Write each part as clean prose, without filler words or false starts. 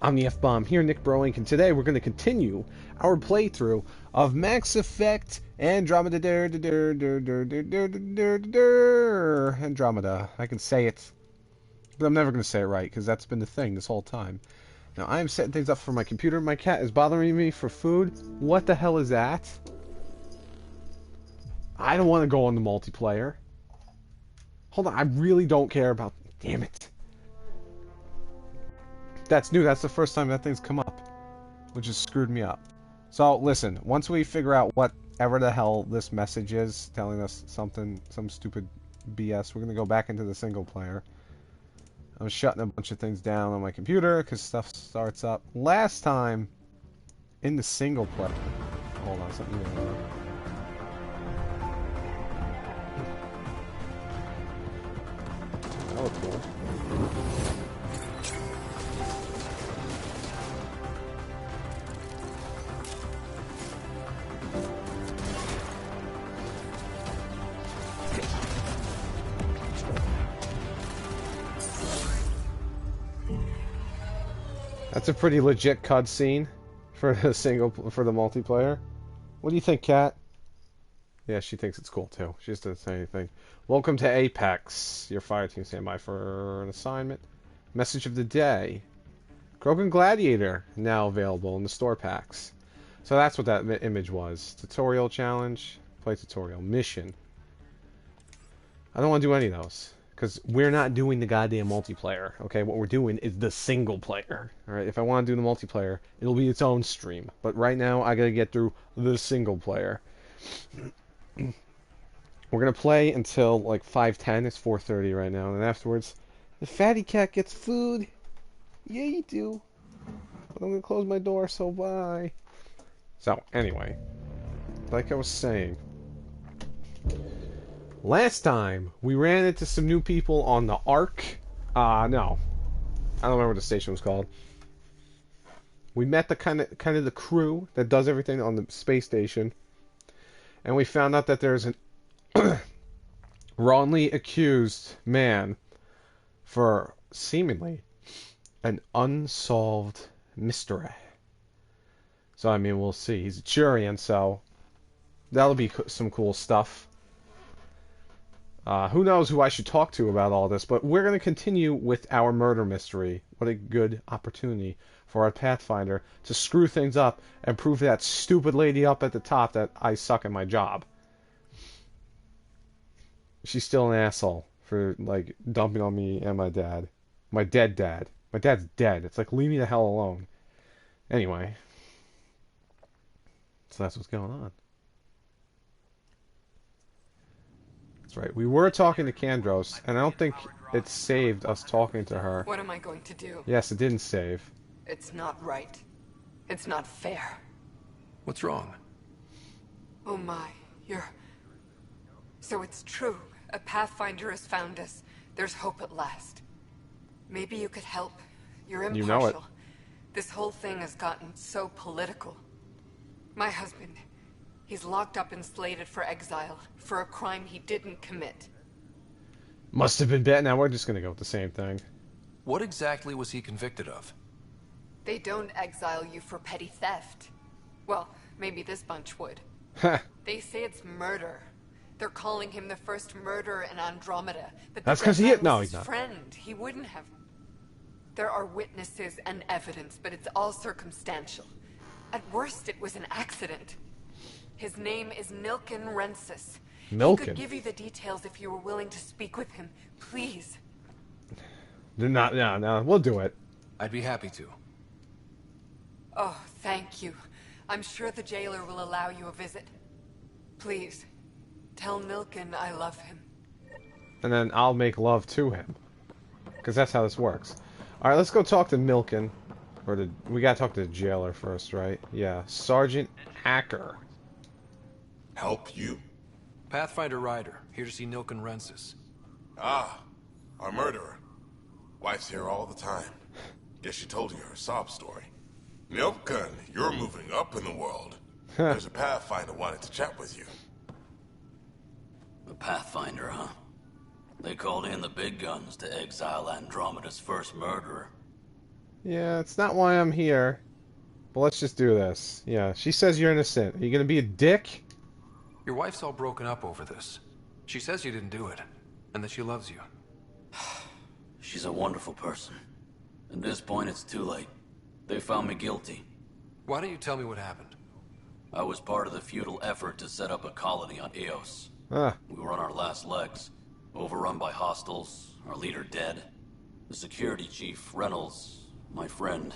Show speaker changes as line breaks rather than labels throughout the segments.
I'm the F-Bomb here, NicBroInc, and today we're going to continue our playthrough of Mass Effect Andromeda. Andromeda. I can say it, but I'm never going to say it right, because that's been the thing this whole time. Now, I'm setting things up for my computer. My cat is bothering me for food. What the hell is that? I don't want to go on the multiplayer. Hold on, I really don't care about... Damn it. That's new. That's the first time that thing's come up, which has screwed me up. So, listen, once we figure out whatever the hell this message is, telling us something, some stupid BS, we're going to go back into the single player. I'm shutting a bunch of things down on my computer because stuff starts up. Last time, in the single player... Hold on, something new. That was cool. That's a pretty legit cutscene for the multiplayer. What do you think, Kat? Yeah, she thinks it's cool too. She just doesn't say anything. Welcome to Apex. Your fire team standby for an assignment. Message of the day. Krogan Gladiator now available in the store packs. So that's what that image was. Tutorial challenge. Play tutorial. Mission. I don't want to do any of those. Because we're not doing the goddamn multiplayer, okay? What we're doing is the single player, alright? If I want to do the multiplayer, it'll be its own stream. But right now, I gotta get through the single player. We're gonna play until, like, 5:10. It's 4:30 right now. And then afterwards, the fatty cat gets food. Yeah, you do. But I'm gonna close my door, so bye. So, anyway. Like I was saying... Last time, we ran into some new people on the Ark. No. I don't remember what the station was called. We met the kind of the crew that does everything on the space station. And we found out that there's an wrongly accused man for seemingly an unsolved mystery. So, I mean, we'll see. He's a Turian, so that'll be some cool stuff. Who knows who I should talk to about all this, but we're going to continue with our murder mystery. What a good opportunity for our Pathfinder to screw things up and prove to that stupid lady up at the top that I suck at my job. She's still an asshole for, like, dumping on me and my dad. My dead dad. My dad's dead. It's like, leave me the hell alone. Anyway. So that's what's going on. Right. We were talking to Kandros, and I don't think it saved us talking to her.
What am I going to do?
Yes, it didn't save.
It's not right. It's not fair.
What's wrong?
Oh my, So it's true. A Pathfinder has found us. There's hope at last. Maybe you could help. You're impartial.
You know it.
This whole thing has gotten so political. My husband... He's locked up and slated for exile for a crime he didn't commit.
Must have been bad. Now we're just going to go with the same thing.
What exactly was he convicted of?
They don't exile you for petty theft. Well, maybe this bunch would. They say it's murder. They're calling him the first murderer in Andromeda. But
that's because he's
not.
not.
Friend. He wouldn't have. There are witnesses and evidence, but it's all circumstantial. At worst, it was an accident. His name is NicBroInc. He could give you the details if you were willing to speak with him. Please.
No, we'll do it.
I'd be happy to.
Oh, thank you. I'm sure the jailer will allow you a visit. Please, tell Nilkin I love him.
And then I'll make love to him. Because that's how this works. Alright, let's go talk to Nilkin. We gotta talk to the jailer first, right? Yeah, Sergeant Acker.
Help you?
Pathfinder Ryder, here to see NicBroInc.
Ah, our murderer. Wife's here all the time. Guess she told you her sob story. Nilkin, you're moving up in the world. There's a Pathfinder wanted to chat with you.
A Pathfinder, huh? They called in the big guns to exile Andromeda's first murderer.
Yeah, it's not why I'm here. But let's just do this. Yeah, she says you're innocent. Are you gonna be a dick?
Your wife's all broken up over this. She says you didn't do it, and that she loves you.
She's a wonderful person. At this point, it's too late. They found me guilty.
Why don't you tell me what happened?
I was part of the futile effort to set up a colony on Eos.
Ah,
We were on our last legs, overrun by hostiles, our leader dead. The security chief, Reynolds, my friend,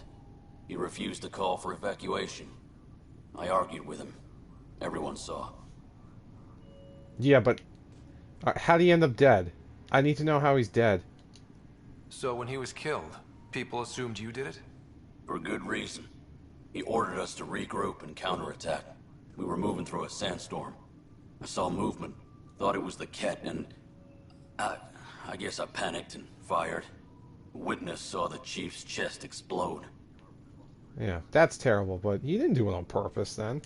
he refused to call for evacuation. I argued with him. Everyone saw.
yeah, but how do you end up dead? I need to know how he's dead.
So when he was killed, people assumed you did it?
For good reason. He ordered us to regroup and counterattack. We were moving through a sandstorm. I saw movement, thought it was the Ket, and I guess I panicked and fired. A witness saw the chief's chest explode.
Yeah, that's terrible, but you didn't do it on purpose then.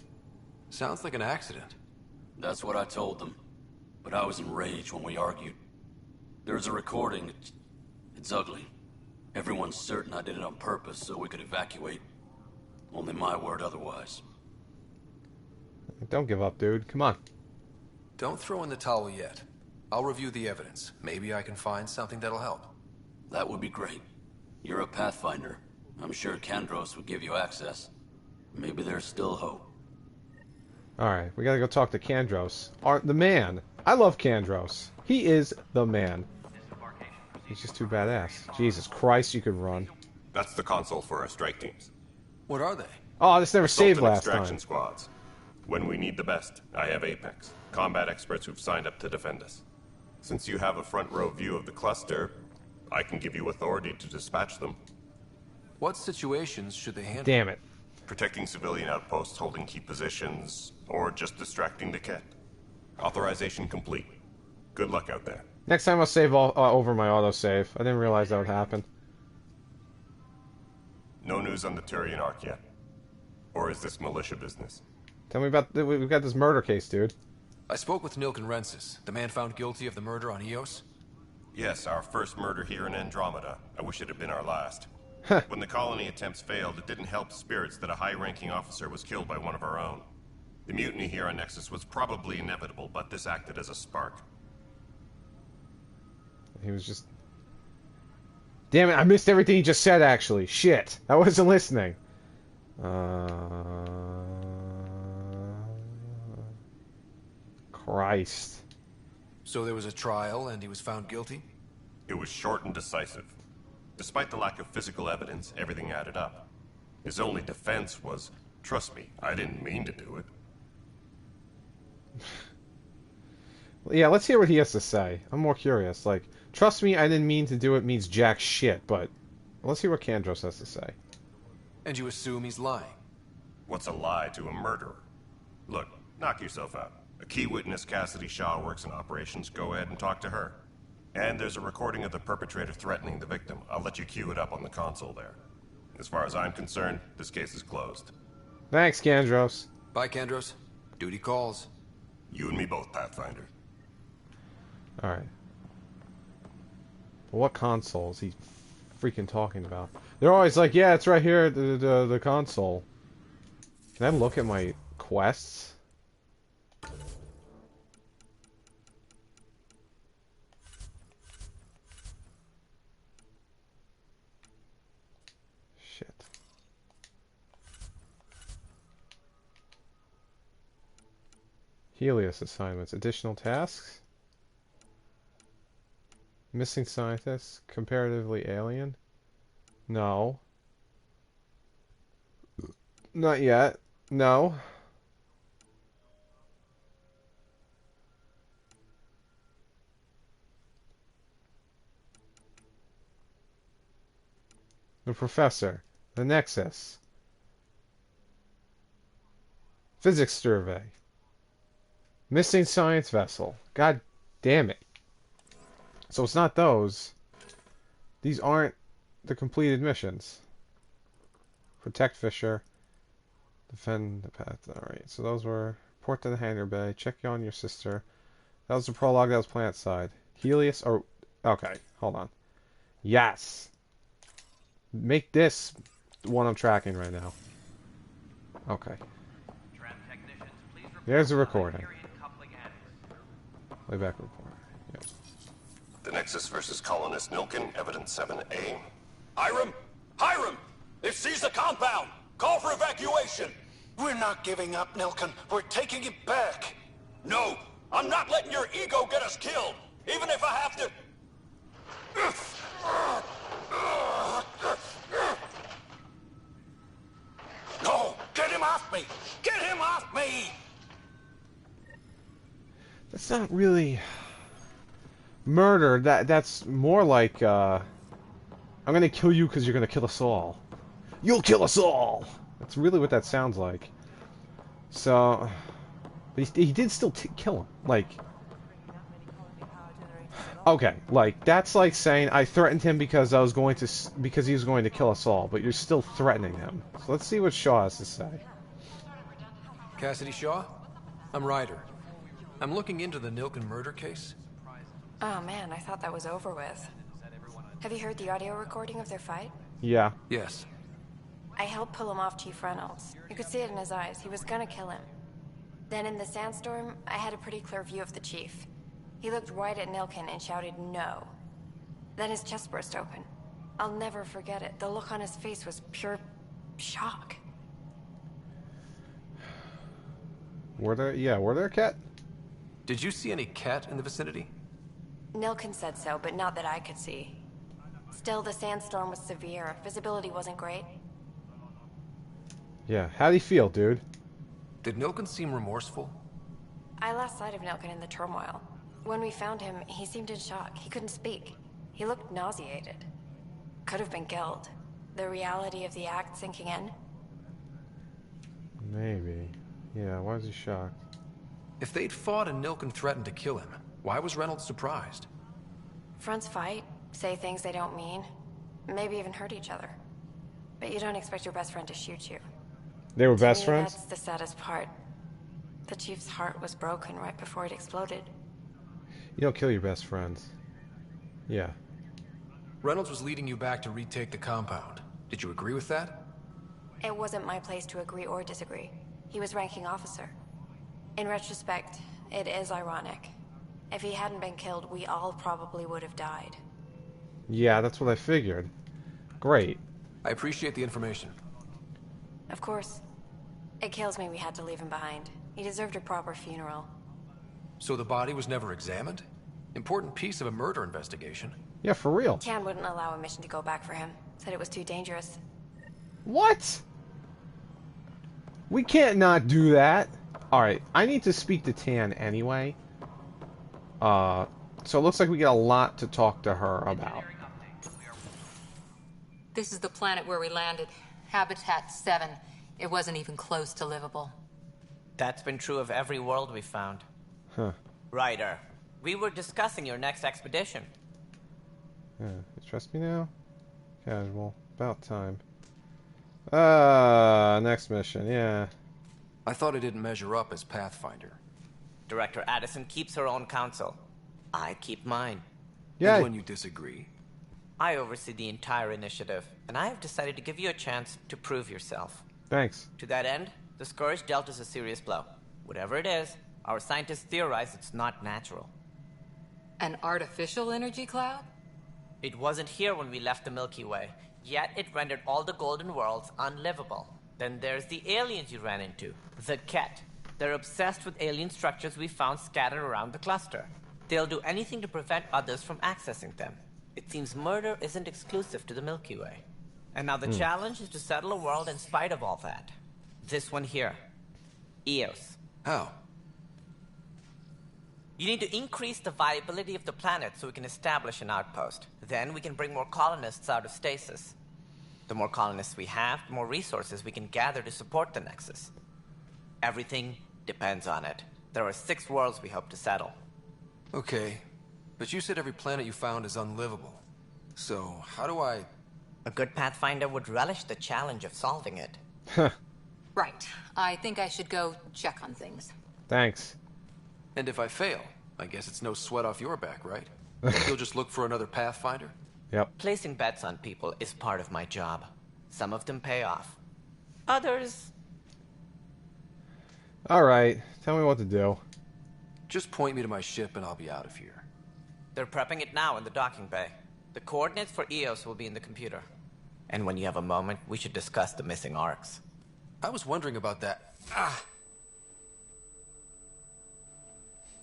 Sounds like an accident.
That's what I told them. But I was enraged when we argued. There's a recording. It's ugly. Everyone's certain I did it on purpose so we could evacuate. Only my word otherwise.
Don't give up, dude. Come on.
Don't throw in the towel yet. I'll review the evidence. Maybe I can find something that'll help.
That would be great. You're a Pathfinder. I'm sure Kandros would give you access. Maybe there's still hope.
Alright, we gotta go talk to Kandros. The man. I love Kandros. He is the man. He's just too badass. Jesus Christ, you could run.
That's the console for our strike teams.
What are they?
Oh, this never
Assault
saved
and
last
extraction
time.
squads. When we need the best, I have Apex, combat experts who've signed up to defend us. Since you have a front row view of the cluster, I can give you authority to dispatch them.
What situations should they handle?
Damn it.
Protecting civilian outposts holding key positions, or just distracting the Ket. Authorization complete. Good luck out there.
Next time I'll save over my autosave. I didn't realize that would happen.
No news on the Turian Arc yet. Or is this militia business?
Tell me about... We've got this murder case, dude.
I spoke with Rensis, the man found guilty of the murder on Eos.
Yes, our first murder here in Andromeda. I wish it had been our last. When the colony attempts failed, it didn't help spirits that a high-ranking officer was killed by one of our own. The mutiny here on Nexus was probably inevitable, but this acted as a spark.
He was just... Damn it, I missed everything he just said, actually. Shit. I wasn't listening. Christ.
So there was a trial and he was found guilty?
It was short and decisive. Despite the lack of physical evidence, everything added up. His only defense was, trust me, I didn't mean to do it.
Yeah, let's hear what he has to say. I'm more curious. Like, trust me, I didn't mean to do it means jack shit, but let's hear what Kandros has to say.
And you assume he's lying?
What's a lie to a murderer? Look, knock yourself out. A key witness, Cassidy Shaw, works in operations. Go ahead and talk to her. And there's a recording of the perpetrator threatening the victim. I'll let you cue it up on the console there. As far as I'm concerned, this case is closed.
Thanks, Kandros.
Bye, Kandros. Duty calls.
You and me both, Pathfinder.
Alright. Well, what console is he freaking talking about? They're always like, yeah, it's right here, the console. Can I look at my quests? Shit. Helios assignments. Additional tasks? Missing scientists? Comparatively alien? No. Not yet. No. The professor. The Nexus. Physics survey. Missing science vessel. God damn it. So it's not those. These aren't the completed missions. Protect Fisher. Defend the path. Alright, so those were... Report to the hangar bay. Check on your sister. That was the prologue. That was planet side. Helios... Oh, okay. Hold on. Yes. Make this the one I'm tracking right now. Okay. There's the recording. Playback report. Yep.
The Nexus versus colonist Nilkin, evidence 7A.
Hiram! Hiram! They've seized the compound! Call for evacuation!
We're not giving up, Nilkin. We're taking it back.
No! I'm not letting your ego get us killed! Even if I have to...
No! Get him off me! Get him off me!
That's not really murder. That's more like I'm gonna kill you because you're gonna kill us all. You'll kill us all. That's really what that sounds like. So, but he did still kill him. Like, okay, like that's like saying I threatened him because he was going to kill us all, but you're still threatening him. So let's see what Shaw has to say.
Cassidy Shaw? I'm Ryder. I'm looking into the Nilkin murder case.
Oh man, I thought that was over with. Have you heard the audio recording of their fight?
Yeah.
Yes.
I helped pull him off Chief Reynolds. You could see it in his eyes. He was gonna kill him. Then in the sandstorm, I had a pretty clear view of the Chief. He looked right at Nilkin and shouted no. Then his chest burst open. I'll never forget it. The look on his face was pure shock.
Were there a cat?
Did you see any cat in the vicinity?
Nilkin said so, but not that I could see. Still, the sandstorm was severe. Visibility wasn't great.
Yeah. How'd he feel, dude?
Did Nilkin seem remorseful?
I lost sight of Nilkin in the turmoil. When we found him, he seemed in shock. He couldn't speak. He looked nauseated. Could have been killed. The reality of the act sinking in.
Maybe. Yeah, why was he shocked?
If they'd fought and Nilkin threatened to kill him, why was Reynolds surprised?
Fronts fight, say things they don't mean, maybe even hurt each other. But you don't expect your best friend to shoot you.
They were
To
best
me,
friends?
That's the saddest part. The Chief's heart was broken right before it exploded.
You don't kill your best friends. Yeah.
Reynolds was leading you back to retake the compound. Did you agree with that?
It wasn't my place to agree or disagree. He was ranking officer. In retrospect, it is ironic. If he hadn't been killed, we all probably would have died.
Yeah, that's what I figured. Great.
I appreciate the information.
Of course. It kills me we had to leave him behind. He deserved a proper funeral.
So the body was never examined? Important piece of a murder investigation.
Yeah, for real.
Tann wouldn't allow a mission to go back for him. Said it was too dangerous.
What? We can't not do that. Alright, I need to speak to Tann anyway. So it looks like we get a lot to talk to her about.
This is the planet where we landed. Habitat 7. It wasn't even close to livable.
That's been true of every world we found.
Huh.
Ryder, we were discussing your next expedition.
Yeah, you trust me now? Casual. About time. Next mission, yeah.
I thought I didn't measure up as Pathfinder.
Director Addison keeps her own counsel. I keep mine.
Yeah.
And when you disagree?
I oversee the entire initiative, and I have decided to give you a chance to prove yourself.
Thanks.
To that end, the Scourge dealt us a serious blow. Whatever it is, our scientists theorize it's not natural.
An artificial energy cloud?
It wasn't here when we left the Milky Way, yet it rendered all the golden worlds unlivable. Then there's the aliens you ran into, the Ket. They're obsessed with alien structures we found scattered around the cluster. They'll do anything to prevent others from accessing them. It seems murder isn't exclusive to the Milky Way. And now the challenge is to settle a world in spite of all that. This one here. Eos.
How?
You need to increase the viability of the planet so we can establish an outpost. Then we can bring more colonists out of stasis. The more colonists we have, the more resources we can gather to support the Nexus. Everything depends on it. There are 6 worlds we hope to settle.
Okay, but you said every planet you found is unlivable. So, how do I...
A good Pathfinder would relish the challenge of solving it.
Right. I think I should go check on things.
Thanks.
And if I fail, I guess it's no sweat off your back, right? You'll just look for another Pathfinder?
Yep.
Placing bets on people is part of my job. Some of them pay off. Others...
Alright, tell me what to do.
Just point me to my ship and I'll be out of here.
They're prepping it now in the docking bay. The coordinates for EOS will be in the computer. And when you have a moment, we should discuss the missing arcs.
I was wondering about that.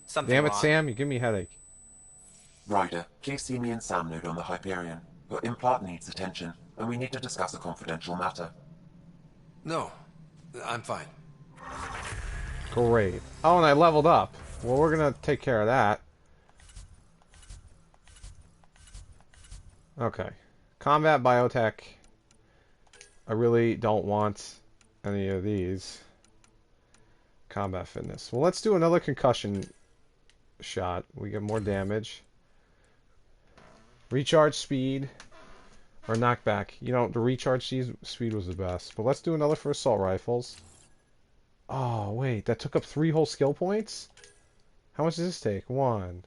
Something
Damn it,
wrong.
Sam, you give me a headache.
Ryder, please see me and Sam node on the Hyperion. Your implant needs attention, and we need to discuss a confidential matter.
No, I'm fine.
Great. Oh, and I leveled up. Well, we're gonna take care of that. Okay. Combat biotech. I really don't want any of these. Combat fitness. Well, let's do another concussion shot. We get more damage. Recharge speed. Or knockback. You know, the recharge speed was the best. But let's do another for assault rifles. Oh, wait. That took up 3 whole skill points? How much does this take? 1.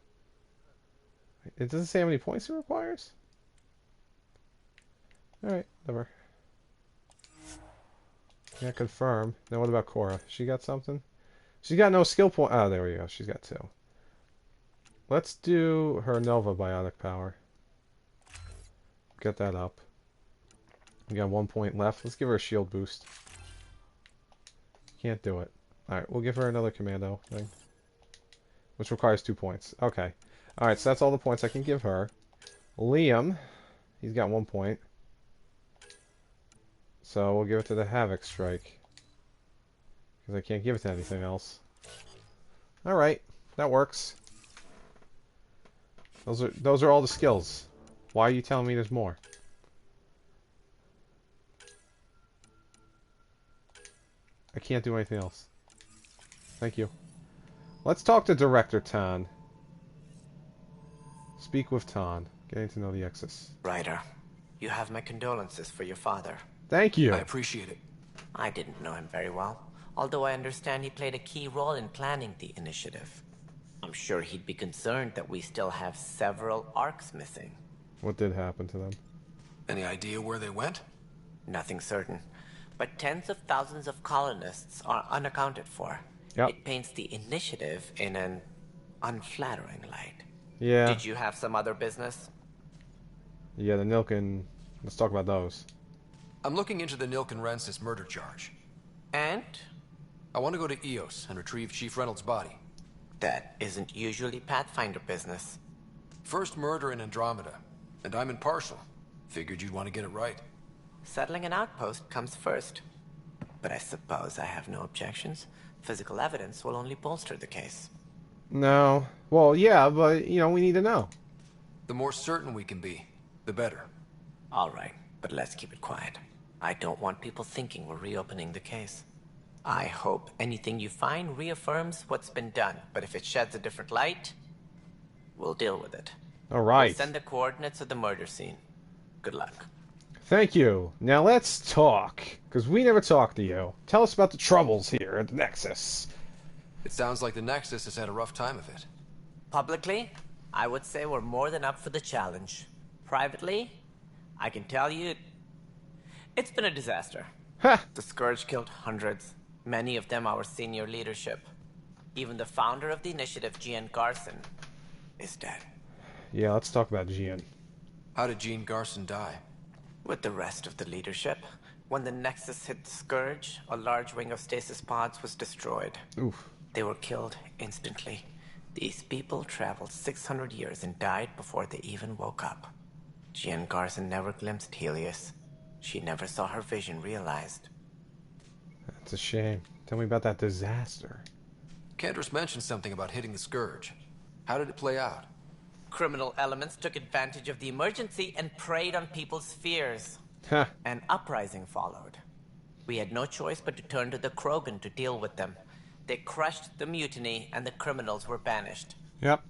It doesn't say how many points it requires? Alright, whatever. Yeah, confirm. Now what about Cora? She got something? She's got no skill point. Oh, there we go. She's got 2. Let's do her Nova Biotic Power. Get that up. We got 1 point left. Let's give her a shield boost. Can't do it. Alright, we'll give her another commando thing. Which requires 2 points. Okay. Alright, so that's all the points I can give her. Liam, he's got 1 point. So we'll give it to the Havoc Strike. Because I can't give it to anything else. Alright, that works. Those are all the skills. Why are you telling me there's more? I can't do anything else. Thank you. Let's talk to Director Tann. Speak with Tann. Getting to know the Nexus.
Ryder, you have my condolences for your father.
Thank you.
I appreciate it.
I didn't know him very well, although I understand he played a key role in planning the initiative. I'm sure he'd be concerned that we still have several arcs missing.
What did happen to them?
Any idea where they went?
Nothing certain, but tens of thousands of colonists are unaccounted for.
Yep.
It paints the initiative in an unflattering light.
Yeah.
Did you have some other business?
Yeah, the Nilkin. Let's talk about those.
I'm looking into the Nilkin-Rensis murder charge.
And?
I want to go to EOS and retrieve Chief Reynolds' body.
That isn't usually Pathfinder business.
First murder in Andromeda, and I'm impartial. Figured you'd want to get it right.
Settling an outpost comes first. But I suppose I have no objections. Physical evidence will only bolster the case.
No. Well, yeah, but, you know, we need to know.
The more certain we can be, the better.
All right, but let's keep it quiet. I don't want people thinking we're reopening the case. I hope anything you find reaffirms what's been done, but if it sheds a different light, we'll deal with it.
All right.
We'll send the coordinates of the murder scene. Good luck.
Thank you. Now let's talk, because we never talked to you. Tell us about the troubles here at the Nexus.
It sounds like the Nexus has had a rough time of it.
Publicly, I would say we're more than up for the challenge. Privately, I can tell you, it's been a disaster.
Ha!
The Scourge killed hundreds, many of them our senior leadership. Even the founder of the initiative, Gian Garson, is dead.
Yeah, let's talk about Gian.
How did Gene Garson die?
With the rest of the leadership, when the Nexus hit the Scourge, a large wing of stasis pods was destroyed.
Oof.
They were killed instantly. These people traveled 600 years and died before they even woke up. Gian Garson never glimpsed Helios. She never saw her vision realized.
That's a shame. Tell me about that disaster.
Cantor's mentioned something about hitting the Scourge. How did it play out?
Criminal elements took advantage of the emergency and preyed on people's fears.
Ha!
An uprising followed. We had no choice but to turn to the Krogan to deal with them. They crushed the mutiny and the criminals were banished.
Yep.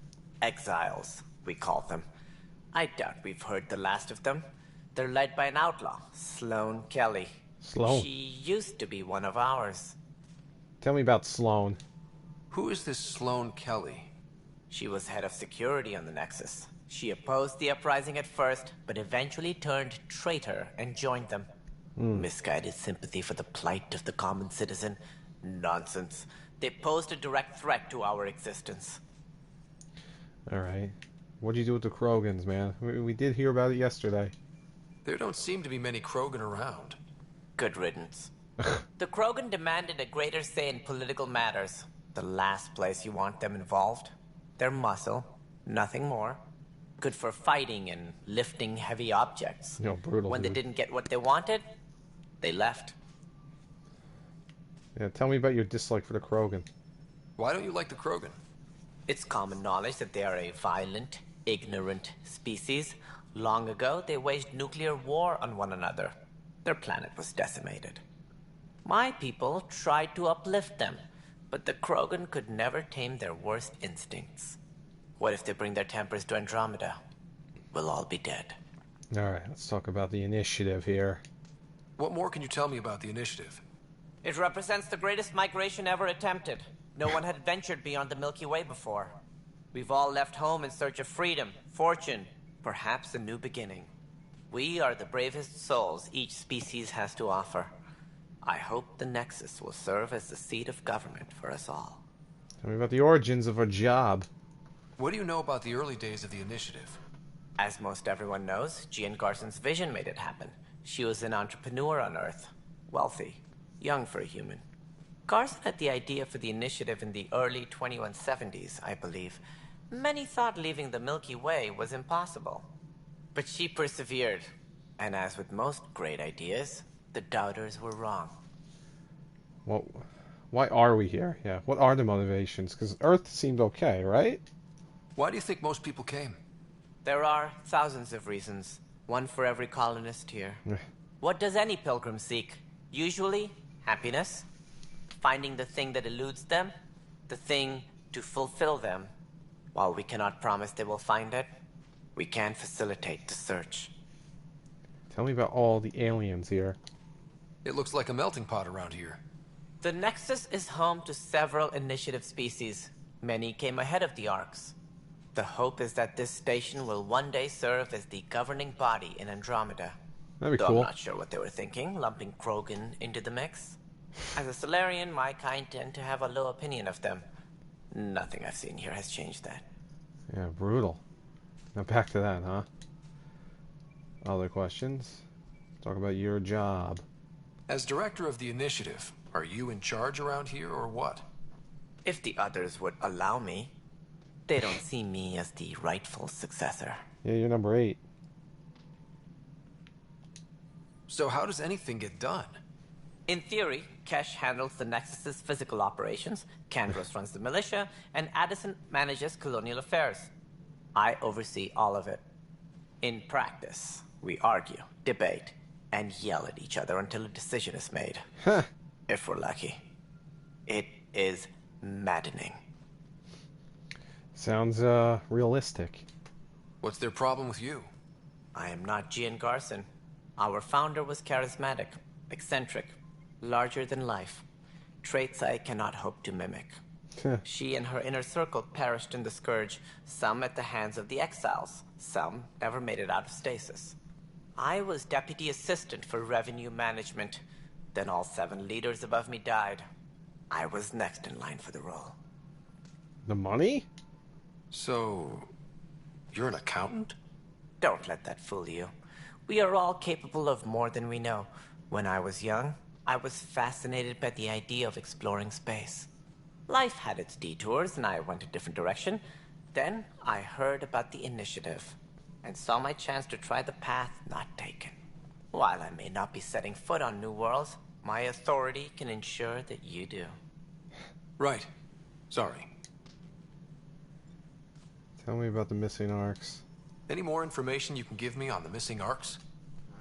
Exiles, we called them. I doubt we've heard the last of them. They're led by an outlaw, Sloane Kelly.
Sloane?
She used to be one of ours.
Tell me about Sloane.
Who is this Sloane Kelly?
She was head of security on the Nexus. She opposed the uprising at first, but eventually turned traitor and joined them. Misguided sympathy for the plight of the common citizen? Nonsense. They posed a direct threat to our existence.
Alright. What'd you do with the Krogans, man? We did hear about it yesterday.
There don't seem to be many Krogan around.
Good riddance. The Krogan demanded a greater say in political matters. The last place you want them involved. Their muscle, nothing more. Good for fighting and lifting heavy objects.
Brutal.
When they didn't get what they wanted, they left.
Yeah, tell me about your dislike for the Krogan.
Why don't you like the Krogan?
It's common knowledge that they are a violent, ignorant species. Long ago, they waged nuclear war on one another. Their planet was decimated. My people tried to uplift them, but the Krogan could never tame their worst instincts. What if they bring their tempers to Andromeda? We'll all be dead.
Alright, let's talk about the initiative here.
What more can you tell me about the initiative?
It represents the greatest migration ever attempted. No one had ventured beyond the Milky Way before. We've all left home in search of freedom, fortune, perhaps a new beginning. We are the bravest souls each species has to offer. I hope the Nexus will serve as the seat of government for us all.
Tell me about the origins of our job.
What do you know about the early days of the initiative?
As most everyone knows, Jean Garson's vision made it happen. She was an entrepreneur on Earth. Wealthy. Young for a human. Garson had the idea for the initiative in the early 2170s, I believe. Many thought leaving the Milky Way was impossible. But she persevered. And as with most great ideas, the doubters were wrong.
Well, why are we here? Yeah, what are the motivations? Because Earth seemed okay, right?
Why do you think most people came?
There are thousands of reasons. One for every colonist here. What does any pilgrim seek? Usually, happiness. Finding the thing that eludes them. The thing to fulfill them. While we cannot promise they will find it, we can facilitate the search.
Tell me about all the aliens here.
It looks like a melting pot around here.
The Nexus is home to several initiative species. Many came ahead of the Arks. The hope is that this station will one day serve as the governing body in Andromeda.
That'd be
Though
cool.
I'm not sure what they were thinking, lumping Krogan into the mix. As a Solarian, my kind tend to have a low opinion of them. Nothing I've seen here has changed that.
Yeah, brutal. Now back to that, huh? Other questions? Talk about your job.
As director of the initiative, are you in charge around here or what?
If the others would allow me, they don't see me as the rightful successor.
Yeah, you're number 8.
So how does anything get done?
In theory, Kesh handles the Nexus's physical operations, Kandros runs the militia, and Addison manages colonial affairs. I oversee all of it. In practice, we argue, debate, and yell at each other until a decision is made. If we're lucky. It is maddening.
Sounds, realistic.
What's their problem with you?
I am not Gian Garson. Our founder was charismatic, eccentric, larger than life. Traits I cannot hope to mimic. She and her inner circle perished in the Scourge, some at the hands of the Exiles, some never made it out of stasis. I was deputy assistant for revenue management. Then all 7 leaders above me died. I was next in line for the role.
The money?
So, you're an accountant?
Don't let that fool you. We are all capable of more than we know. When I was young, I was fascinated by the idea of exploring space. Life had its detours, and I went a different direction. Then I heard about the initiative, and saw my chance to try the path not taken. While I may not be setting foot on new worlds, my authority can ensure that you do.
Right. Sorry.
Tell me about the missing arcs.
Any more information you can give me on the missing arcs?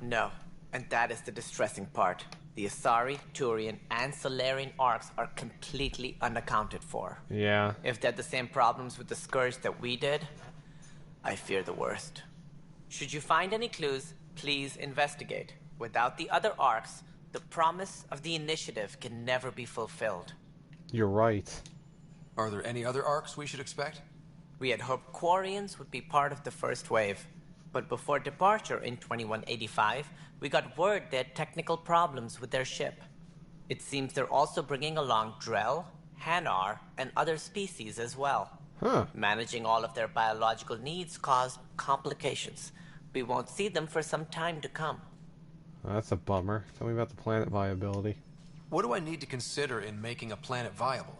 No, and that is the distressing part. The Asari, Turian, and Solarian arcs are completely unaccounted for.
Yeah.
If they had the same problems with the Scourge that we did, I fear the worst. Should you find any clues, please investigate. Without the other arcs, the promise of the initiative can never be fulfilled.
You're right.
Are there any other arcs we should expect?
We had hoped Quarians would be part of the first wave. But before departure in 2185, we got word they had technical problems with their ship. It seems they're also bringing along Drell, Hanar, and other species as well.
Huh.
Managing all of their biological needs caused complications. We won't see them for some time to come.
Oh, that's a bummer. Tell me about the planet viability.
What do I need to consider in making a planet viable?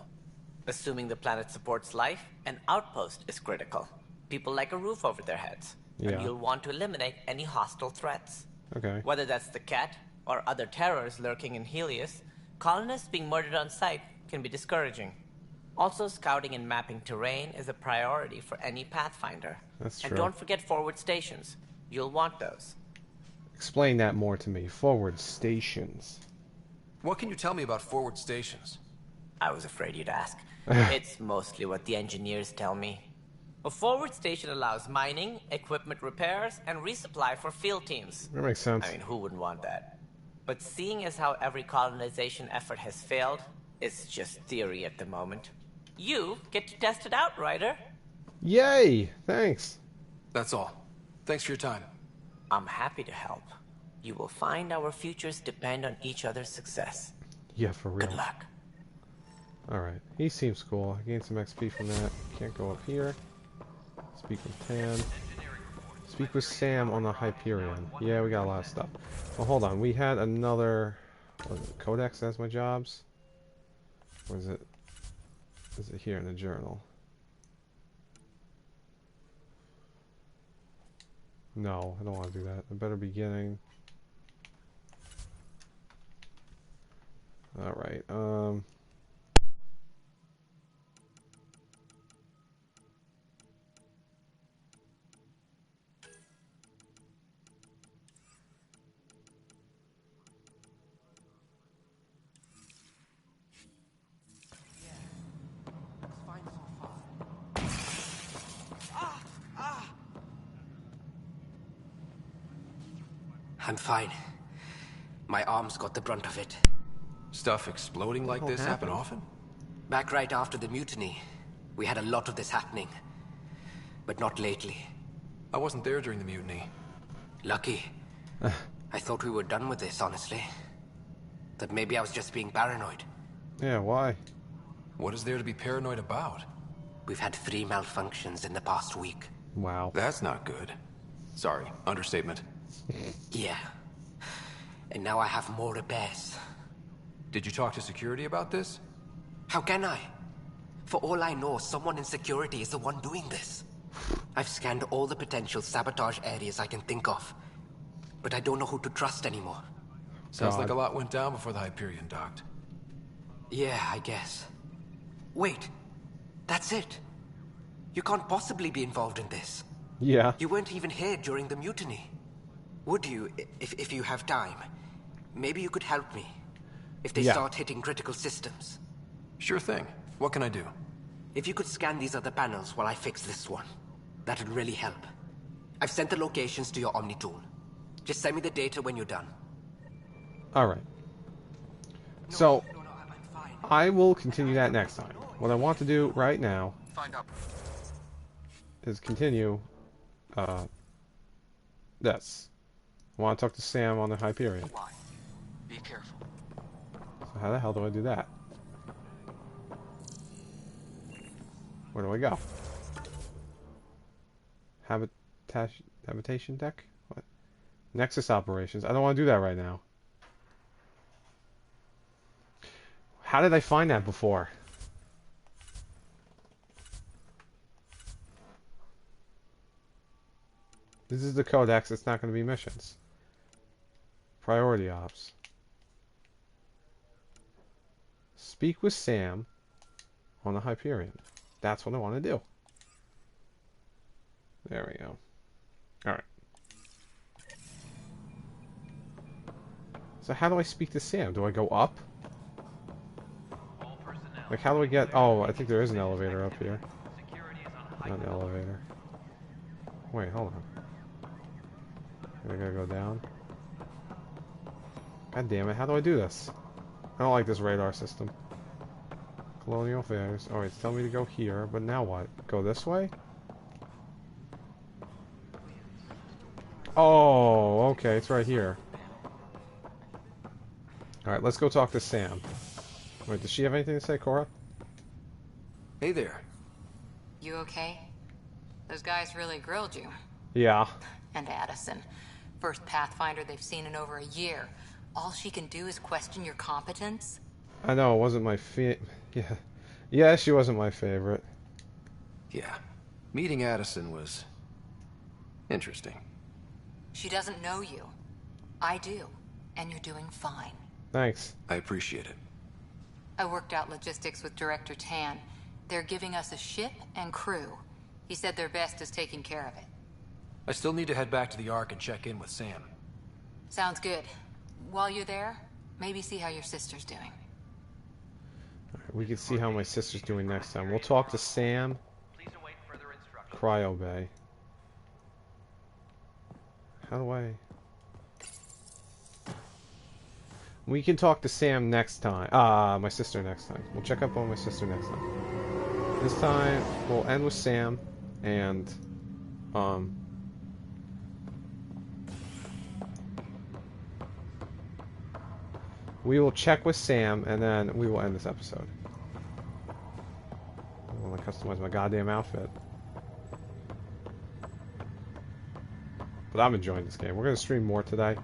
Assuming the planet supports life, an outpost is critical. People like a roof over their heads.
Yeah.
And you'll want to eliminate any hostile threats.
Okay.
Whether that's the Cat, or other terrors lurking in Helios, colonists being murdered on sight can be discouraging. Also, scouting and mapping terrain is a priority for any Pathfinder.
That's true.
And don't forget forward stations. You'll want those.
Explain that more to me. Forward stations.
What can you tell me about forward stations?
I was afraid you'd ask. It's mostly what the engineers tell me. A forward station allows mining, equipment repairs, and resupply for field teams.
That makes sense.
I mean, who wouldn't want that? But seeing as how every colonization effort has failed, it's just theory at the moment. You get to test it out, Ryder.
Yay! Thanks.
That's all. Thanks for your time.
I'm happy to help. You will find our futures depend on each other's success.
Yeah, for real.
Good luck.
Alright, he seems cool. I gained some XP from that. Can't go up here. Speak with Tann. Speak with Sam on the Hyperion. Yeah, we got a lot of stuff. Well, hold on. We had another... What is it? Codex as my jobs? Or is it... Is it here in the journal? No, I don't want to do that. A better beginning. Alright,
I'm fine. My arms got the brunt of it.
Stuff exploding like this happen often?
Back right after the mutiny, we had a lot of this happening. But not lately.
I wasn't there during the mutiny.
Lucky. I thought we were done with this, honestly. That maybe I was just being paranoid.
yeah, why?
What is there to be paranoid about?
We've had 3 malfunctions in the past week.
Wow.
That's not good. Sorry, understatement.
Yeah. And now I have more repairs.
Did you talk to security about this?
How can I? For all I know, someone in security is the one doing this. I've scanned all the potential sabotage areas I can think of. But I don't know who to trust anymore.
Sounds like a lot went down before the Hyperion docked.
Yeah, I guess. Wait. That's it. You can't possibly be involved in this.
Yeah.
You weren't even here during the mutiny. Would you, if you have time? Maybe you could help me. If they start hitting critical systems.
Sure thing. What can I do?
If you could scan these other panels while I fix this one, that'd really help. I've sent the locations to your Omni tool. Just send me the data when you're done.
Alright. So, I will continue that next time. What I want to do right now is continue this. I want to talk to Sam on the Hyperion.
Be careful.
So how the hell do I do that? Where do I go? Habitation deck? What? Nexus operations. I don't want to do that right now. How did I find that before? This is the codex. It's not going to be missions. Priority ops. Speak with Sam on the Hyperion. That's what I want to do. There we go. Alright. So how do I speak to Sam? Do I go up? Like how do I get... Oh, I think there is an elevator up here. Not an elevator. Wait, hold on. I gotta go down. God damn it, how do I do this? I don't like this radar system. Colonial affairs. Alright, it's telling me to go here, but now what? Go this way? Oh, okay, it's right here. Alright, let's go talk to Sam. Wait, does she have anything to say, Cora?
Hey there.
You okay? Those guys really grilled you.
Yeah.
And Addison. First Pathfinder they've seen in over a year. All she can do is question your competence?
I know, it wasn't my yeah. Yeah, she wasn't my favorite.
Yeah. Meeting Addison was... interesting.
She doesn't know you. I do. And you're doing fine.
Thanks.
I appreciate it.
I worked out logistics with Director Tann. They're giving us a ship and crew. He said their best is taking care of it.
I still need to head back to the Ark and check in with Sam.
Sounds good. While you're there, maybe see how your sister's doing.
Alright, we can see how my sister's doing next time. We'll talk to Sam. Cryo Bay. How do I... We can talk to Sam next time. My sister next time. We'll check up on my sister next time. This time, we'll end with Sam, and, we will check with Sam, and then we will end this episode. I want to customize my goddamn outfit. But I'm enjoying this game. We're going to stream more today.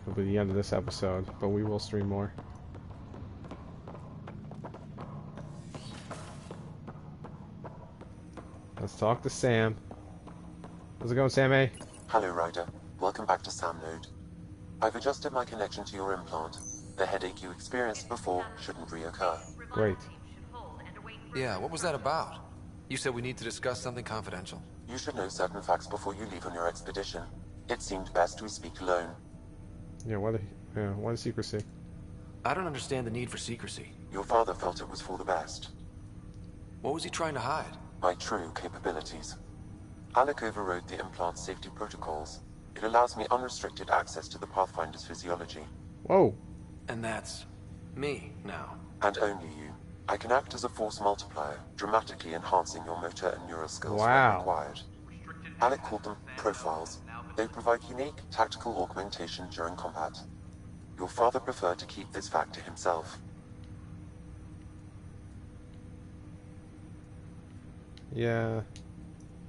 It'll be the end of this episode, but we will stream more. Let's talk to Sam. How's it going, Sam A?
Hello, Ryder. Welcome back to Sam Node. I've adjusted my connection to your implant. The headache you experienced before shouldn't reoccur.
Great.
Yeah, what was that about? You said we need to discuss something confidential.
You should know certain facts before you leave on your expedition. It seemed best we speak alone.
Yeah, why secrecy?
I don't understand the need for secrecy.
Your father felt it was for the best.
What was he trying to hide?
My true capabilities. Alec overrode the implant's safety protocols. It allows me unrestricted access to the Pathfinder's physiology.
Whoa.
And that's... me, now.
And only you. I can act as a force multiplier, dramatically enhancing your motor and neural skills when
wow.
required. Alec called them profiles. They provide unique tactical augmentation during combat. Your father preferred to keep this fact to himself.
Yeah.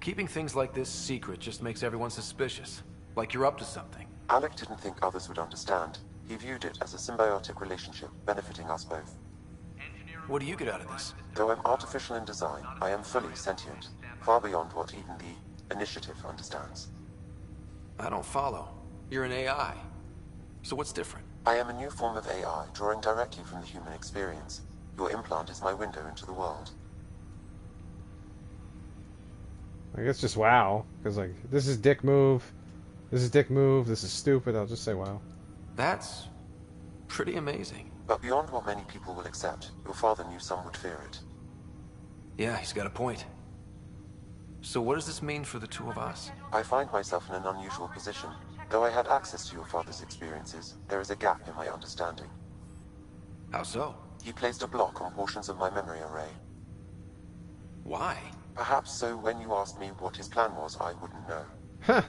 Keeping things like this secret just makes everyone suspicious. Like you're up to something.
Alec didn't think others would understand. He viewed it as a symbiotic relationship, benefiting us both.
What do you get out of this?
Though I'm artificial in design, I am fully sentient, far beyond what even the Initiative understands.
I don't follow. You're an AI. So what's different?
I am a new form of AI, drawing directly from the human experience. Your implant is my window into the world.
I guess just wow, because like, this is dick move, this is dick move, this is stupid, I'll just say wow.
That's pretty amazing.
But beyond what many people will accept, your father knew some would fear it.
Yeah, he's got a point. So what does this mean for the two of us?
I find myself in an unusual position. Though I had access to your father's experiences, there is a gap in my understanding.
How so?
He placed a block on portions of my memory array.
Why?
Perhaps so when you asked me what his plan was, I wouldn't know.
Huh.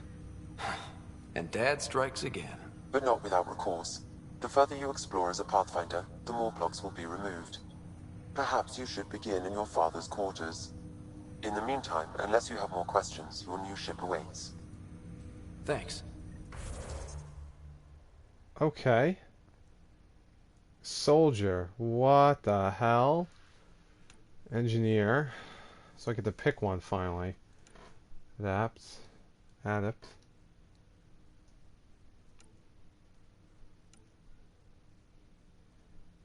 And Dad strikes again.
But not without recourse. The further you explore as a Pathfinder, the more blocks will be removed. Perhaps you should begin in your father's quarters. In the meantime, unless you have more questions, your new ship awaits.
Thanks.
Okay. Soldier. What the hell? Engineer. So I get to pick one finally. Adapt. Adept.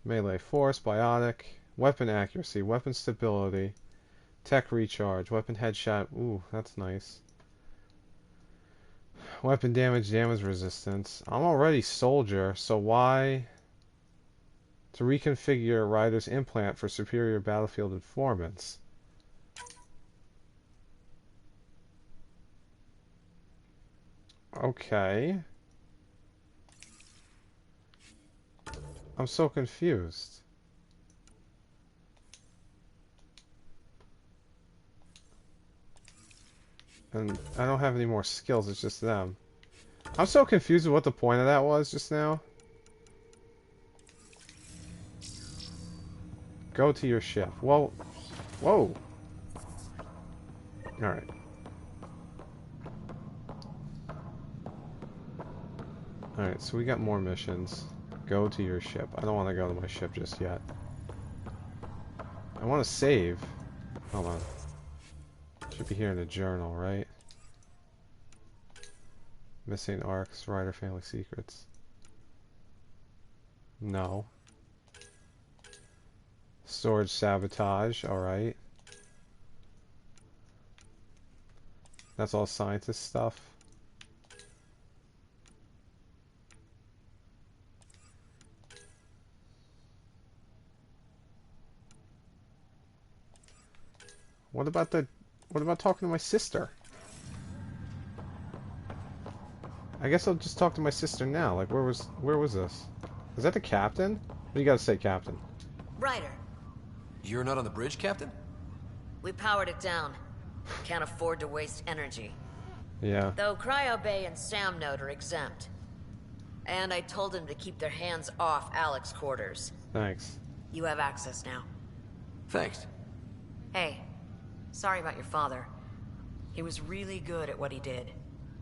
Melee force, biotic, weapon accuracy, weapon stability, tech recharge, weapon headshot. Ooh, that's nice. Weapon damage, damage resistance. I'm already soldier, so why? To reconfigure Ryder's implant for superior battlefield performance. Okay. I'm so confused. And I don't have any more skills, it's just them. I'm so confused with what the point of that was just now. Go to your ship. Well, whoa. Alright. Alright, so we got more missions. Go to your ship. I don't want to go to my ship just yet. I want to save. Hold on. Should be here in the journal, right? Missing arcs, Ryder family secrets. No. Storage sabotage, alright. That's all scientist stuff. What about talking to my sister? I guess I'll just talk to my sister now. Like, where was this? Is that the captain? What do you gotta say, Captain?
Ryder.
You're not on the bridge, Captain?
We powered it down. Can't afford to waste energy.
Yeah.
Though Cryo Bay and Sam Node are exempt. And I told them to keep their hands off Alec's quarters.
Thanks.
You have access now.
Thanks.
Hey, sorry about your father. He was really good at what he did.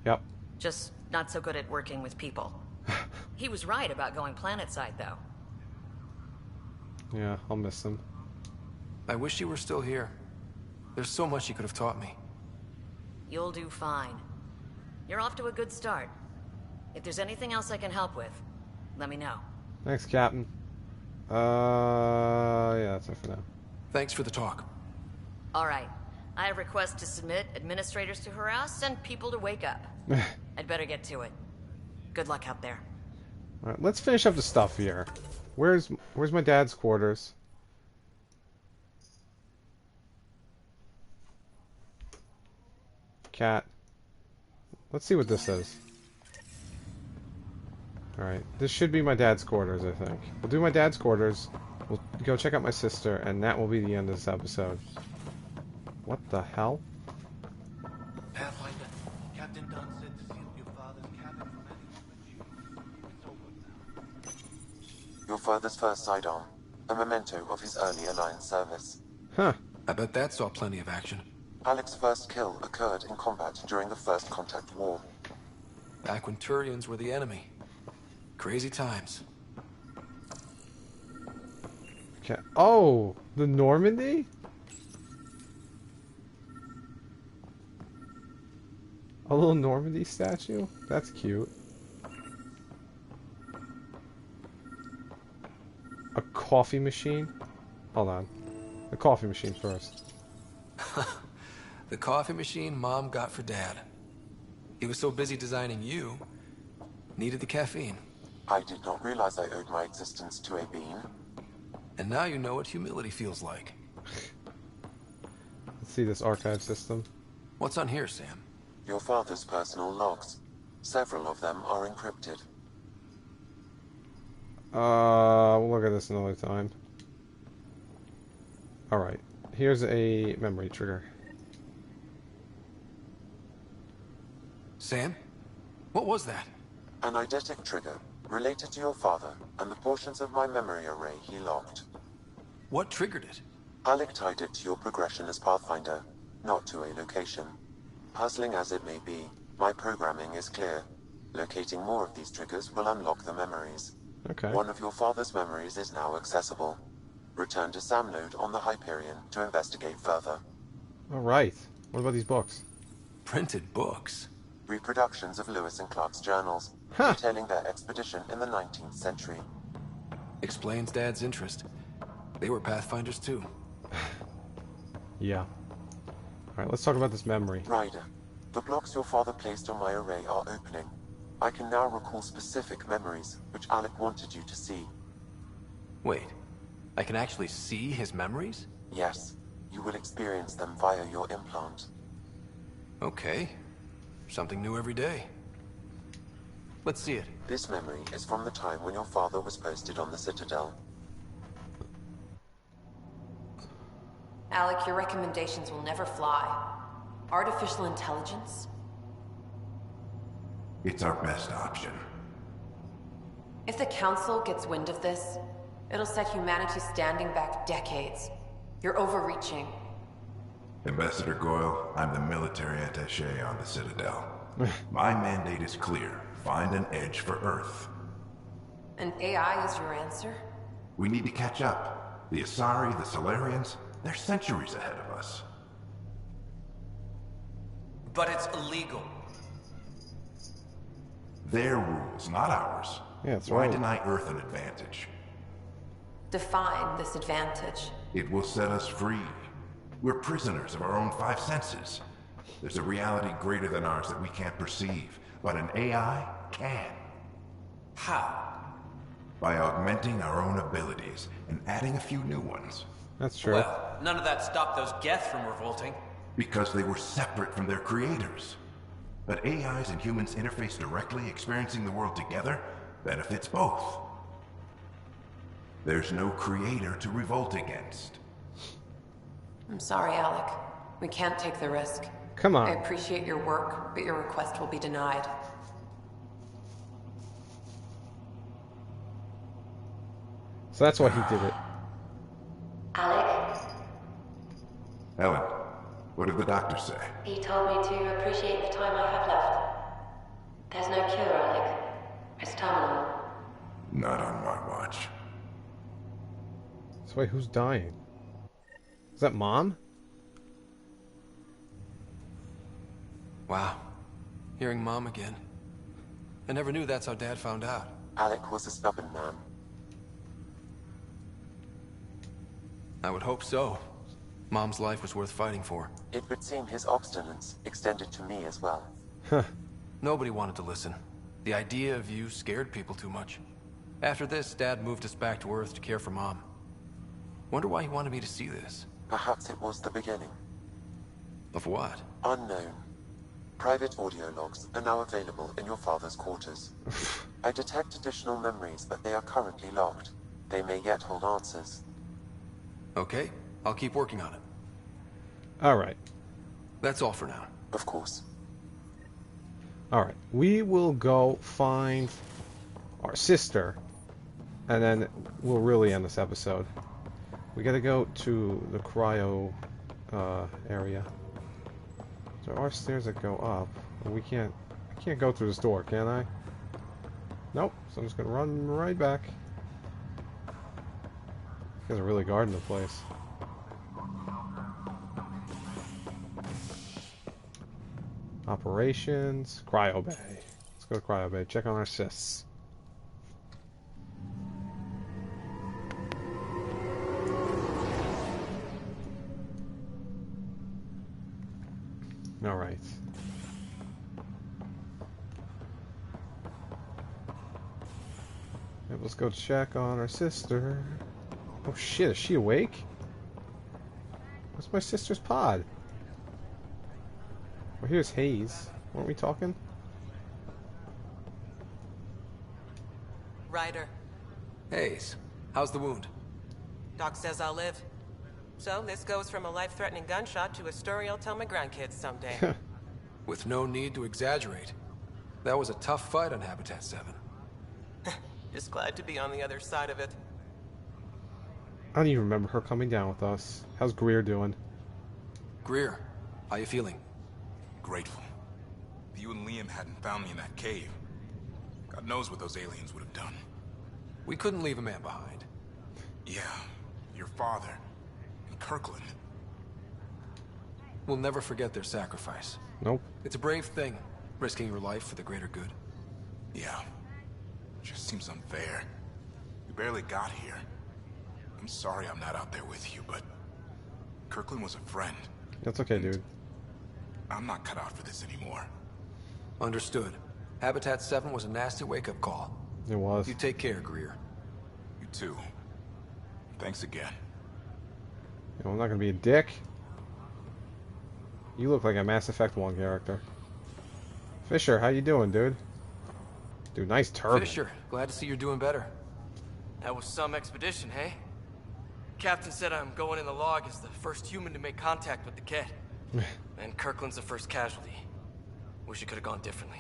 Yep.
Just not so good at working with people. He was right about going planetside, though.
Yeah, I'll miss him.
I wish you were still here. There's so much you could have taught me.
You'll do fine. You're off to a good start. If there's anything else I can help with, let me know.
Thanks, Captain. Yeah, that's it for now.
Thanks for the talk.
All right. I have requests to submit, administrators to harass, and people to wake up. I'd better get to it. Good luck out there.
All right, let's finish up the stuff here. Where's my dad's quarters? Cat. Let's see what this is. Alright, this should be my dad's quarters, I think. We'll do my dad's quarters, we'll go check out my sister, and that will be the end of this episode. What the hell?
Pathfinder, Captain Dunn said to seal your father's cabin from any switch. It's over now.
Your father's first sidearm, a memento of his early Alliance service.
Huh.
I bet that saw plenty of action.
Alec's first kill occurred in combat during the First Contact War.
Back when Turians were the enemy. Crazy times.
Okay. Oh, the Normandy? A little Normandy statue? That's cute. A coffee machine? Hold on. The coffee machine first.
The coffee machine Mom got for Dad. He was so busy designing you, needed the caffeine.
I did not realize I owed my existence to a bean.
And now you know what humility feels like.
Let's see this archive system.
What's on here, Sam?
Your father's personal logs. Several of them are encrypted.
We'll look at this another time. Alright, here's a memory trigger.
Sam? What was that?
An eidetic trigger, related to your father, and the portions of my memory array he locked.
What triggered it?
Alec tied it to your progression as Pathfinder, not to a location. Puzzling as it may be, my programming is clear. Locating more of these triggers will unlock the memories.
Okay.
One of your father's memories is now accessible. Return to Sam Node on the Hyperion to investigate further.
Alright. What about these books?
Printed books?
Reproductions of Lewis and Clark's journals, detailing their expedition in the 19th century.
Explains Dad's interest. They were Pathfinders too.
Yeah. Alright, let's talk about this memory.
Ryder, the blocks your father placed on my array are opening. I can now recall specific memories, which Alec wanted you to see.
Wait, I can actually see his memories?
Yes, you will experience them via your implant.
Okay. Something new every day. Let's see it.
This memory is from the time when your father was posted on the Citadel.
Alec, your recommendations will never fly.
Artificial intelligence?
It's our best option.
If the Council gets wind of this, it'll set humanity standing back decades. You're overreaching.
Ambassador Goyle, I'm the military attaché on the Citadel. My mandate is clear. Find an edge for Earth.
And AI is your answer?
We need to catch up. The Asari, the Solarians, they're centuries ahead of us.
But it's illegal.
Their rules, not ours.
Yeah, that's
Why
right.
deny Earth an advantage?
Define this advantage.
It will set us free. We're prisoners of our own five senses. There's a reality greater than ours that we can't perceive, but an AI can.
How?
By augmenting our own abilities and adding a few new ones.
That's true.
Well, none of that stopped those Geth from revolting.
Because they were separate from their creators. But AIs and humans interface directly, experiencing the world together, benefits both. There's no creator to revolt against.
I'm sorry, Alec. We can't take the risk.
Come on.
I appreciate your work, but your request will be denied.
So that's why he did it.
Alec,
Ellen, what did the doctor say?
he told me to appreciate the time I have left. There's no cure, Alec. It's terminal.
Not on my watch.
So wait, who's dying? Is that Mom?
Wow. Hearing Mom again. I never knew that's how Dad found out.
Alec was a stubborn man.
I would hope so. Mom's life was worth fighting for.
It would seem his obstinance extended to me as well.
Nobody wanted to listen. The idea of you scared people too much. After this, Dad moved us back to Earth to care for Mom. Wonder why he wanted me to see this.
Perhaps it was the beginning.
Of what?
Unknown. Private audio logs are now available in your father's quarters. I detect additional memories, but they are currently locked. They may yet hold answers.
Okay, I'll keep working on it.
Alright.
That's all for now.
Of course.
Alright. We will go find our sister, and then we'll really end this episode. We gotta go to the cryo area. There are stairs that go up. But I can't go through this door, can I? Nope. So I'm just gonna run right back. You guys are really guarding the place. Operations. Cryo bay. Let's go to cryo bay. Check on our sys. Alright. Yep, let's go check on our sister. Oh shit, is she awake? What's my sister's pod? Well, here's Hayes. Weren't we talking?
Ryder.
Hayes, how's the wound?
Doc says I'll live. So this goes from a life-threatening gunshot to a story I'll tell my grandkids someday.
With no need to exaggerate. That was a tough fight on Habitat 7.
Just glad to be on the other side of it.
I don't even remember her coming down with us. How's Greer doing?
Greer, how you feeling?
Grateful. If you and Liam hadn't found me in that cave, God knows what those aliens would have done.
We couldn't leave a man behind.
Yeah, your father. Kirkland.
We'll never forget their sacrifice.
Nope.
It's a brave thing, risking your life for the greater good.
Yeah. Just seems unfair. We barely got here. I'm sorry I'm not out there with you, but Kirkland was a friend.
That's okay, dude.
I'm not cut out for this anymore.
Understood. Habitat 7 was a nasty wake-up call.
It was.
You take care, Greer.
You too. Thanks again.
You know, I'm not gonna be a dick. You look like a Mass Effect 1 character. Fisher, how you doing, dude? Dude, nice turban.
Fisher, glad to see you're doing better.
That was some expedition, hey? Captain said I'm going in the log as the first human to make contact with the Ket. And Kirkland's the first casualty. Wish it could have gone differently.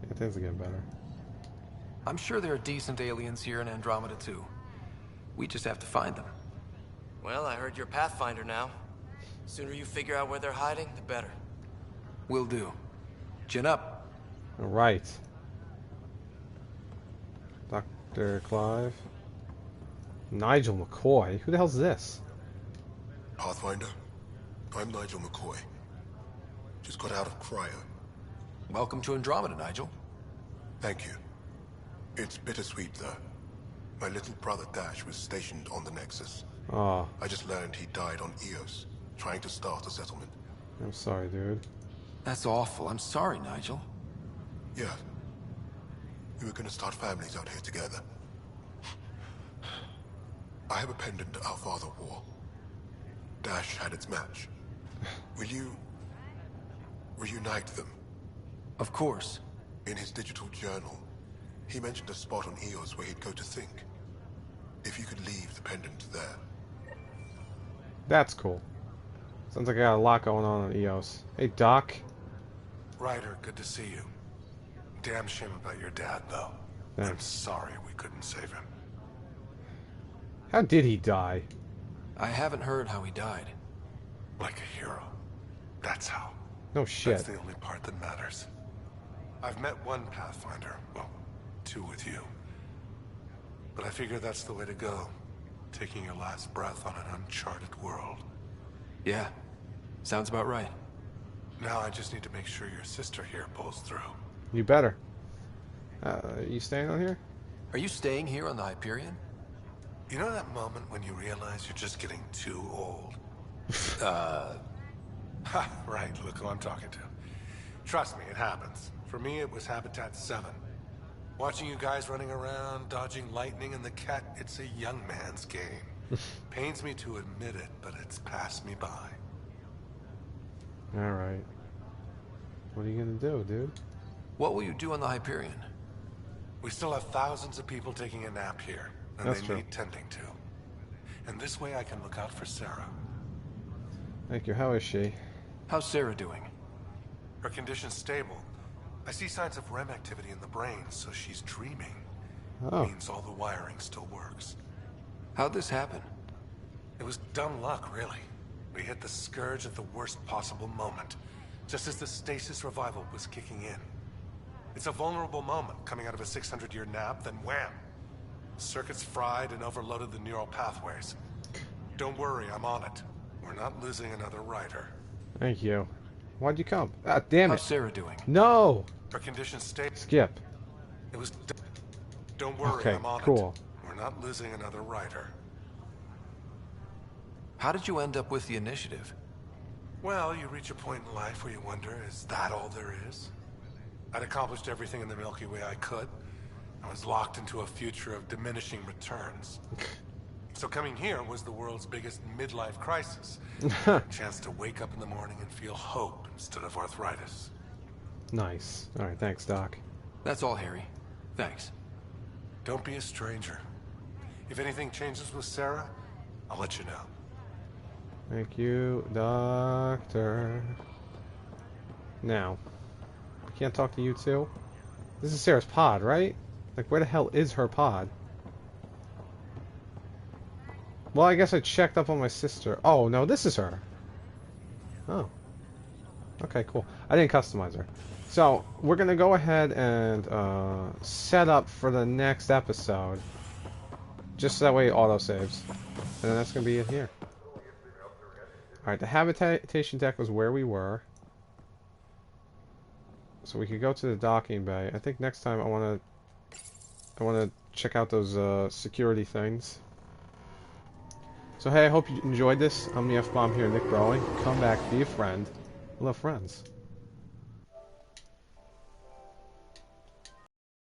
Yeah, things are getting better.
I'm sure there are decent aliens here in Andromeda too. We just have to find them.
Well, I heard you're Pathfinder now. Sooner you figure out where they're hiding, the better.
Will do. Chin up.
All right. Dr. Clive. Nigel McCoy? Who the hell's this?
Pathfinder, I'm Nigel McCoy. Just got out of cryo.
Welcome to Andromeda, Nigel.
Thank you. It's bittersweet, though. My little brother Dash was stationed on the Nexus.
Oh.
I just learned he died on Eos, trying to start a settlement.
I'm sorry, dude.
That's awful. I'm sorry, Nigel.
Yeah. We were gonna start families out here together. I have a pendant our father wore. Dash had its match. Will you reunite them?
Of course.
In his digital journal, he mentioned a spot on Eos where he'd go to think. If you could leave the pendant there.
That's cool. Sounds like I got a lot going on Eos. Hey, Doc.
Ryder, good to see you. Damn shame about your dad, though.
Thanks.
I'm sorry we couldn't save him.
How did he die?
I haven't heard how he died.
Like a hero. That's how.
No shit.
That's the only part that matters. I've met one Pathfinder. Well, two with you. But I figure that's the way to go. Taking your last breath on an uncharted world.
Yeah. Sounds about right.
Now I just need to make sure your sister here pulls through.
You better. You staying on here?
Are you staying here on the Hyperion?
You know that moment when you realize you're just getting too old? Ha, right, look who I'm talking to. Trust me, it happens. For me, it was Habitat 7. Watching you guys running around, dodging lightning and the cat, it's a young man's game. Pains me to admit it, but it's passed me by.
Alright. What are you gonna do, dude?
What will you do on the Hyperion?
We still have thousands of people taking a nap here, and
That's
they
true.
need tending to. And this way I can look out for Sarah.
Thank you. How is she?
How's Sarah doing?
Her condition's stable. I see signs of REM activity in the brain, so she's dreaming.
Oh.
Means all the wiring still works.
How'd this happen?
It was dumb luck, really. We hit the Scourge at the worst possible moment, just as the stasis revival was kicking in. It's a vulnerable moment, coming out of a 600-year nap, then wham! Circuits fried and overloaded the neural pathways. Don't worry, I'm on it. We're not losing another rider.
Thank you. Why'd you come? Ah, damn it.
How's Sarah doing?
No!
Her condition stable.
Skip.
It was. Don't worry,
Okay,
I'm on
cool.
it. We're not losing another rider.
How did you end up with the initiative?
Well, you reach a point in life where you wonder, is that all there is? I'd accomplished everything in the Milky Way I could. I was locked into a future of diminishing returns. So coming here was the world's biggest midlife crisis. A chance to wake up in the morning and feel hope instead of arthritis.
Nice. Alright, thanks, Doc.
That's all, Harry. Thanks.
Don't be a stranger. If anything changes with Sarah, I'll let you know.
Thank you, Doctor. Now, I can't talk to you too? This is Sarah's pod, right? Like, where the hell is her pod? Well, I guess I checked up on my sister. Oh, no, this is her. Oh. Okay, cool. I didn't customize her. So, we're going to go ahead and set up for the next episode. Just so that way it auto-saves. And then that's going to be it here. Alright, the habitation deck was where we were. So we could go to the docking bay. I think next time I want to check out those security things. So hey, I hope you enjoyed this. I'm the F-Bomb here, NicBroInc. Come back, be a friend. Love friends.